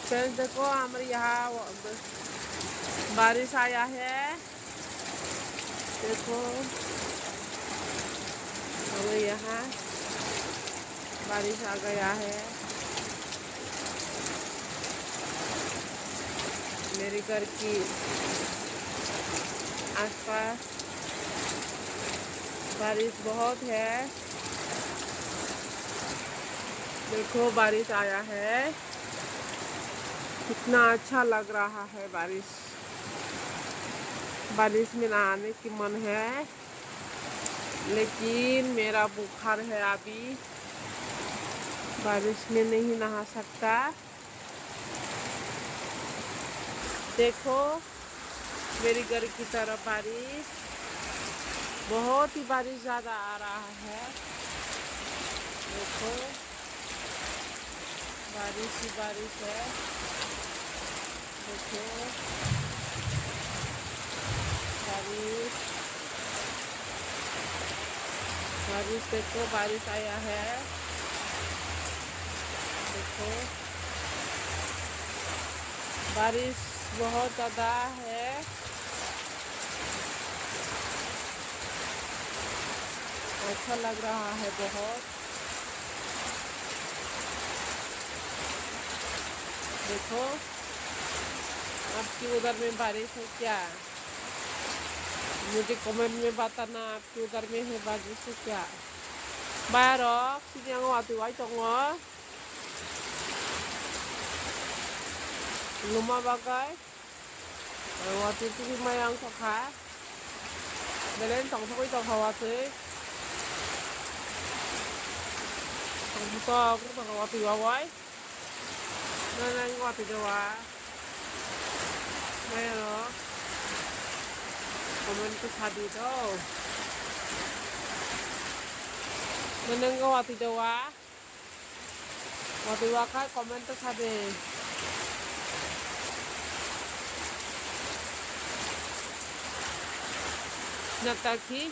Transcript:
Friends देखो हमारे यहाँ बारिश आया है। देखो हमारे यहाँ बारिश आ गया है। मेरे घर की आसपास बारिश बहुत है। देखो बारिश आया है, कितना अच्छा लग रहा है। बारिश में नहाने की मन है, लेकिन मेरा बुखार है, अभी बारिश में नहीं नहा सकता। देखो मेरी घर की तरफ बारिश, बहुत ही बारिश ज़्यादा आ रहा है। देखो बारिश ही बारिश है। देखो बारिश बारिश, देखो बारिश आया है। देखो बारिश बहुत ज़्यादा है। अच्छा लग रहा है बहुत। देखो आपकी उधर में बारिश है क्या? मुझे कमेंट में बताना आपके उधर में है बारिश है क्या? Bayarok, sini ang wati wai tongo. Luma bagay. Ang wati tiri mayang sokha. Belen tong sokoi tong hawati. Tong buto aku tong wati wawai. Nanang wati dewa. Bayarok. Komen tu sadi to. Nanang wati dewa. Wati wakai komen tu sadi. Nataki.